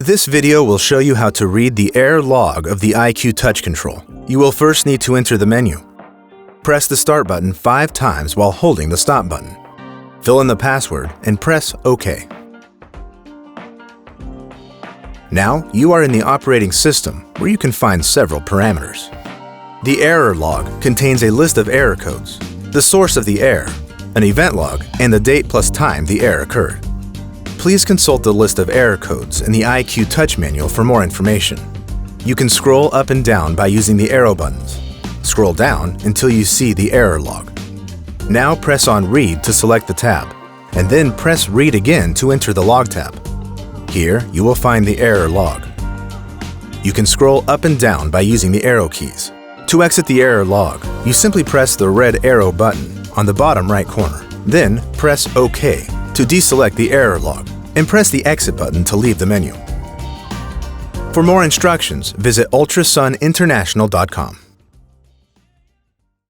This video will show you how to read the error log of the IQ Touch Control. You will first need to enter the menu. Press the Start button 5 times while holding the Stop button. Fill in the password and press OK. Now you are in the operating system where you can find several parameters. The error log contains a list of error codes, the source of the error, an event log, and the date plus time the error occurred. Please consult the list of error codes in the IQ Touch manual for more information. You can scroll up and down by using the arrow buttons. Scroll down until you see the error log. Now press on Read to select the tab, and then press Read again to enter the Log tab. Here, you will find the error log. You can scroll up and down by using the arrow keys. To exit the error log, you simply press the red arrow button on the bottom right corner. Then press OK to deselect the error log, and press the Exit button to leave the menu. For more instructions, visit ultrasuninternational.com.